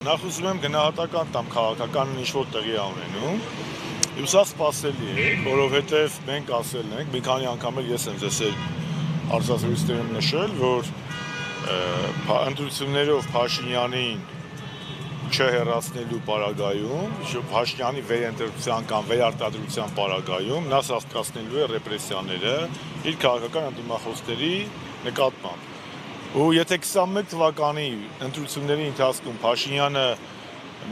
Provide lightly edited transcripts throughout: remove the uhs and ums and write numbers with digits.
Նախ ուզում եմ գնահատական տամ քաղաքական ինչ-որ տեղի ունենում, ու սա սպասելի է, որովհետև մենք ասել ենք, մի քանի անգամ էլ ես եմ ձեզ արձազրույցներում նշել, որ ընտրություններով Փաշինյանին չհեռացնելու պարագայում, Փաշինյանի վերընտրության կամ վերարտադրության պարագայում նա սաստկացնելու է ռեպրեսիաները իր քաղաքական ընդդիմախոսների նկատմամբ։ Ու եթե 21 թվականի ընտրությունների ընթացքում Փաշինյանը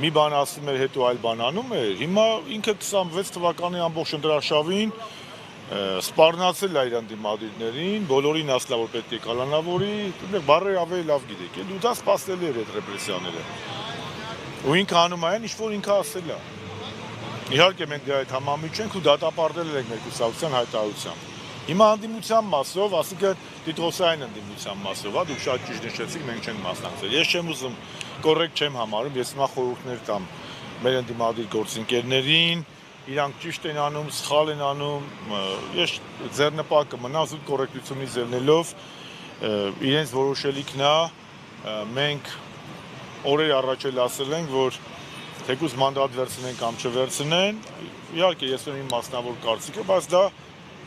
մի բան ասում էր, հետո այլ բան անում էր, հիմա ինքը 26 թվականի ամբողջ ընտրարշավին սպառնացել է իր ընդդիմադիրներին, բոլորին ասել որ պետք է կալանավորի, բառերը ավելի լավ գիտեք, ու դա սպասելի էր այդ ռեպրեսիաները։ Ու ինքը անում է այն, ինչ որ ինքը ասել է։ Իհարկե մենք դրա հետ համամիջ ենք ու դատապարտել ենք մեր կուսակցության հայտարարությամբ։ Հիմա ընդդիմության մասով, ասիկան Տիտրոսային ընդդիմության մասով, դուք շատ ճիշտ նշեցիք, մենք չենք մասնակցել։ Ես չեմ ուզում կոռեկտ չեմ համարում, ես հիմա խորհուրդներ տամ մեր ընդդիմադիր գործընկերներին, իրանք ճիշտ են անում, սխալ են անում, ես ձեռնպակը մնամ զուտ կոռեկտությունից ելնելով իրենց որոշելիքն է, մենք օրեր առաջ էլ ասել ենք, որ թեկուզ մանդատ վերցնեն կամ չվերցնեն, իհարկե ես ունեմ իմ մասնավոր կարծիքը, բայց դա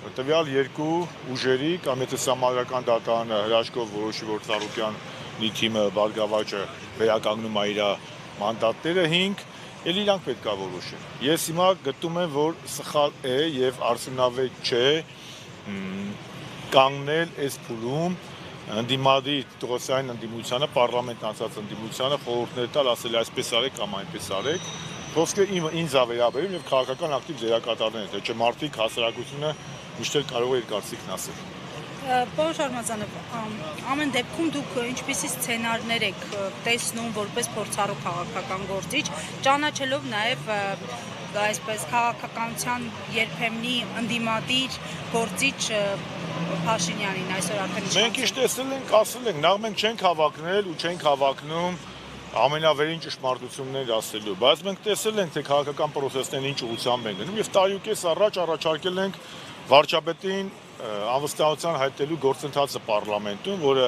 տվյալ երկու ուժերի կամ եթե համալրական դատարանը հրաշքով որոշի, որ Ծառուկյանի թիմը Բարգավաճը վերականգնում է իր մանդատները 5, էլ իրանք պետք է որոշեն։ Ես հիմա գտնում եմ, որ սխալ է եւ արդյունավետ չէ կանգնել այս փուլում ընդդիմադիր Տիտրոսային ընդդիմությանը, պարլամենտ անցած ընդդիմությանը խորհուրդներ տալ, ասել այսպես արեք կամ այնպես արեք։ Խոսքը ինձ է վերաբերում եւ քաղաքական ակտիվ դերակատարներն են, թե չէ մարդիկ հասարակությունը միշտ էլ կարող է իր կարծիքն ասել։ Պարոն Շարմազանով, ամեն դեպքում դուք ինչպիսի սցենարներ եք տեսնում որպես փորձառու քաղաքական գործիչ, ճանաչելով նաև այսպես քաղաքականության երբեմնի ընդդիմադիր գործիչ Փաշինյանին այսօր արդեն Մենք ինչ տեսել ենք, ասել ենք, նախ մենք չենք հավակնել ու չենք հավակնում ամենավերին ճշմարտություններ ասելու, բայց մենք տեսել ենք, թե քաղաքական պրոցեսներն ինչ ուղղությամբ են գնում եւ տարիուկես առաջ առաջարկել ենք վարչապետին անվստահության հայտնելու գործընթացը պարլամենտում, որը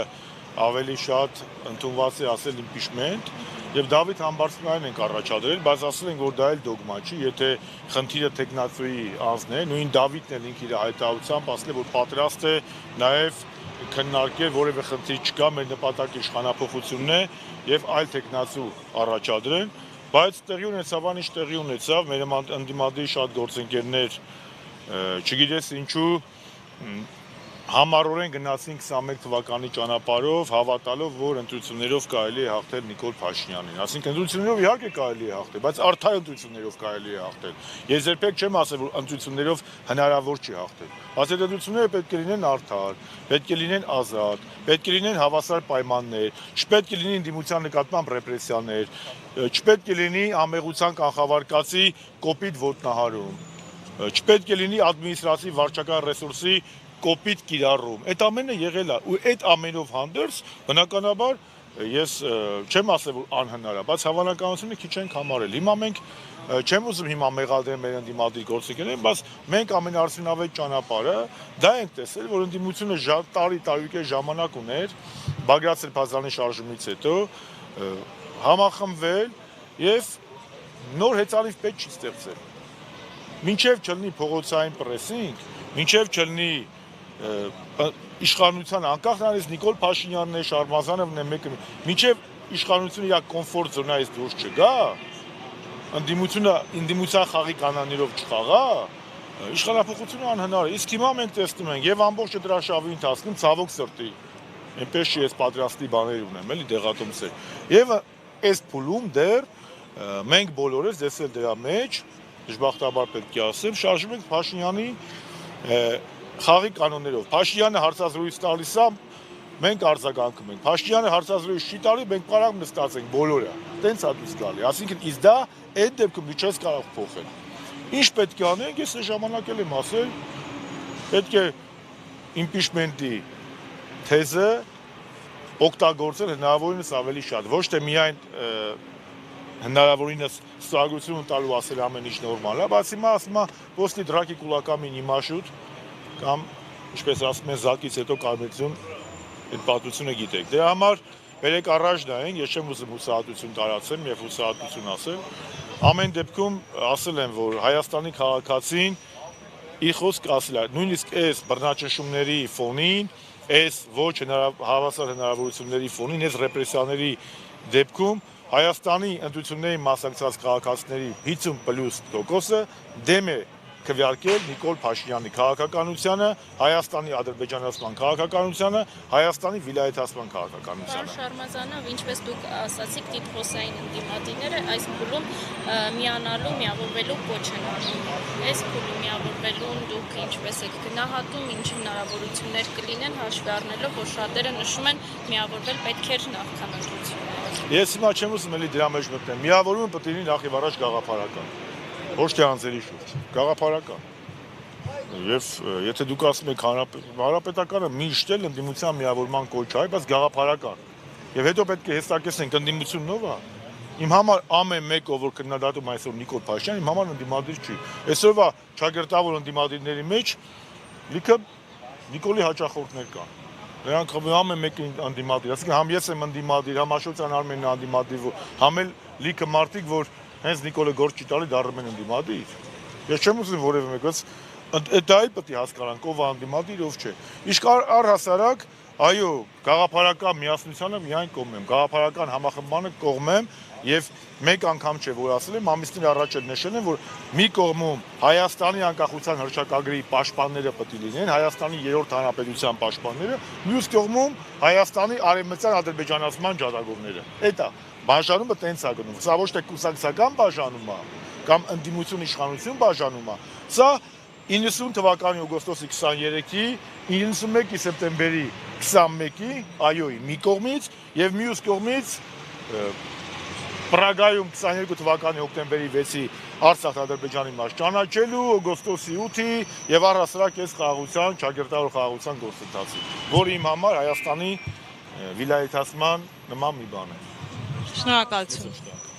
ավելի շատ ընդունված է ասել իմպիչմենտ, եւ Դավիթ Համբարձումյանին ենք առաջադրել, բայց ասել ենք, որ դա էլ դոգմա չի, եթե խնդիրը տեխնացուի անձն է, նույն Դավիթն էլ ինքը իր հայտարարությամբ ասել է, որ պատրաստ է նաեւ քննարկել որևէ խնդիր չկա, մեր նպատակը իշխանափոխությունն է եւ այլ տեխնացու առաջադրեն, բայց տեղի ունեցավ, ինչ տեղի ունեցավ, մեր ընդդիմադիր շատ գործընկերներ չգիտես ինչու համառորեն գնացին 21 թվականի ճանապարհով, հավատալով, որ ընտրություններով կարելի է հաղթել Նիկոլ Փաշինյանին։ Այսինքն ընտրություններով իհարկե կարելի է հաղթել, բայց արդար ընտրություններով կարելի է հաղթել։ Ես երբեք չեմ ասել, որ ընտրություններով հնարավոր չի հաղթել։ Բայց այդ ընտրությունները պետք է լինեն արդար, պետք է լինեն ազատ, պետք է լինեն հավասար պայմաններ, չպետք է լինի ընդդիմության նկատմամբ ռեպրեսիաներ, չպետք է լինի ամեղության կանխավարկածի կոպիտ ոտնահարում, չպետք է լինի ադմինիստրատիվ վարչական ռեսուրսի կոպիտ կիրառում։ Այդ ամենը եղել է ու այդ ամենով հանդերձ բնականաբար ես չեմ ասել որ անհնար է, բայց հավանականությունը քիչ ենք համարել։ Հիմա մենք չեմ ուզում հիմա մեղադրել մեր ընդդիմադիր գործիչներին, բայց մենք ամենաարդյունավետ ճանապարհը դա ենք տեսել, որ ընդդիմությունը տարի ժամանակ ուներ Բագրատ Սրբազանի շարժումից հետո համախմբվել եւ նոր հեծանիվ պետք չի ստեղծել։ Մինչև չլինի փողոցային պրեսինգ, մինչև չլինի իշխանության անկախ նրանից Նիկոլ Փաշինյանն է, Շարմազանովն է, մեկը, մինչև իշխանությունը իր կոմֆորտ զոնայից դուրս չգա, ընդդիմության խաղի կանոններով չխաղա, իշխանափոխությունը անհնար է։ Իսկ հիմա մենք տեսնում ենք եւ ամբողջ դրաշավի ընթացքում ցավոք սրտի, այնպես չի ես պատրաստի բաներ ունեմ, էլի դեղատոմսեր։ Եվ այս փուլում դեռ մենք բոլորս դեսել դրա մեջ դժբախտաբար պետք է ասեմ, շարժում ենք Փաշինյանի խաղի կանոններով։ Փաշինյանը հարցազրույց տալիս է, մենք արձագանքում ենք։ Փաշինյանը հարցազրույց չի տալի, մենք պարակ նստած ենք բոլորը։ Տենց է դուրս գալի։ Այսինքն իսկ դա այդ դեպքում դու չես կարող փոխել։ Ինչ պետք է անենք, ես այս ժամանակ էլ եմ ասել, պետք է իմպիչմենտի թեզը օգտագործել հնարավորինս ավելի շատ, ոչ թե միայն հնարավորինս ստորագրություն տալու ասել ամեն ինչ նորմալ է, բայց հիմա ասում է ոսնի դրակի կուլակամի նիմաշուտ կամ ինչպես ասում են զակից հետո կարմրություն այդ պատմությունը գիտեք։ Դրա համար բերեք առաջ նայենք, ես չեմ ուզում հուսահատություն տարածեմ եւ հուսահատություն ասել։ Ամեն դեպքում ասել եմ, որ Հայաստանի քաղաքացին իր խոսքը ասել է, նույնիսկ այս բռնաճնշումների ֆոնին, այս ոչ հավասար հնարավորությունների ֆոնին, այս ռեպրեսիաների դեպքում Հայաստանի ընտրությունների մասնակցած քաղաքացիների 50+%-ը դեմ է քվեարկել Նիկոլ Փաշինյանի քաղաքականությանը, Հայաստանի ադրբեջանացման քաղաքականությանը, Հայաստանի վիլայեթացման քաղաքականությանը։ Պարոն Շարմազանով, ինչպես դուք ասացիք, տիտղոսային ընդդիմադիրները այս փուլում միանալու, միավորվելու կոչ են անում։ Այս փուլում միավորվելուն դուք ինչպես եք գնահատում, ինչ հնարավորություններ կլինեն, հաշվի առնելով, որ շատերը նշում են միավորվել պետք էր նախքան ընտրությունները։ Ես հիմա չեմ ուզում էլի դրա մեջ մտնեմ։ Միավորումը պետք է լինի նախ եւ առաջ գաղափարական։ Ոչ թե անձերի շուրջ, գաղափարական։ Եվ եթե դուք ասում եք հանրապետականը միշտ էլ ընդդիմության միավորման կոչ է, բայց գաղափարական։ Եվ հետո պետք է հստակեցնենք ընդդիմությունն ով է։ Իմ համար ամեն մեկը, որ քննադատում այսօր Նիկոլ Փաշինյան, իմ համար ընդդիմադիր չի։ Այսօրվա ճակերտավոր ընդդիմադիրների մեջ լիքը Նիկոլի հաճախորդներ կան։ Նրանք ամեն մեկը ընդդիմադիր, ասենք համ ես եմ ընդդիմադիր, համ Աշոտյան Արմենն է ընդդիմադիր, համ էլ լիքը մարդիկ, որ հենց Նիկոլը գործ չի տալի, դառնում են ընդդիմադիր։ Ես չեմ ուզում որևէ մեկ, բայց դա էլ պետք է հասկանանք, ով է ընդդիմադիր, ով չէ։ Իսկ առհասարակ, այո, գաղափարական միասնությանը միայն կողմ եմ, գաղափարական համախմբմանը կողմ եմ եւ մեկ անգամ չէ, որ ասել եմ, ամիսներ առաջ էլ նշել եմ, որ մի կողմում Հայաստանի անկախության հռչակագրի պաշտպանները պետք է լինեն, Հայաստանի երրորդ հանրապետության պաշտպանները, մյուս կողմում Հայաստանի արևմտյան ադրբեջանացման ջատագովները։ Էդ է, բաժանումը տենց է գնում։ Սա ոչ թե կուսակցական բաժանում է, կամ ընդդիմություն իշխանություն բաժանում է։ Սա 90 թվականի օգոստոսի 23-ի, 91-ի սեպտեմբերի 21-ի, այոյի մի կողմից եւ մյուս կողմից Պրագայում 22 թվականի հոկտեմբերի 6-ի Արցախ-Ադրբեջանի մաս ճանաչելու, օգոստոսի 8-ի եւ առհասարակ այս խաղաղության, ճակերտավոր խաղաղության գործընթացի, որը իմ համար Հայաստանի վիլայեթացման նման մի բան է։ Շնորհակալություն։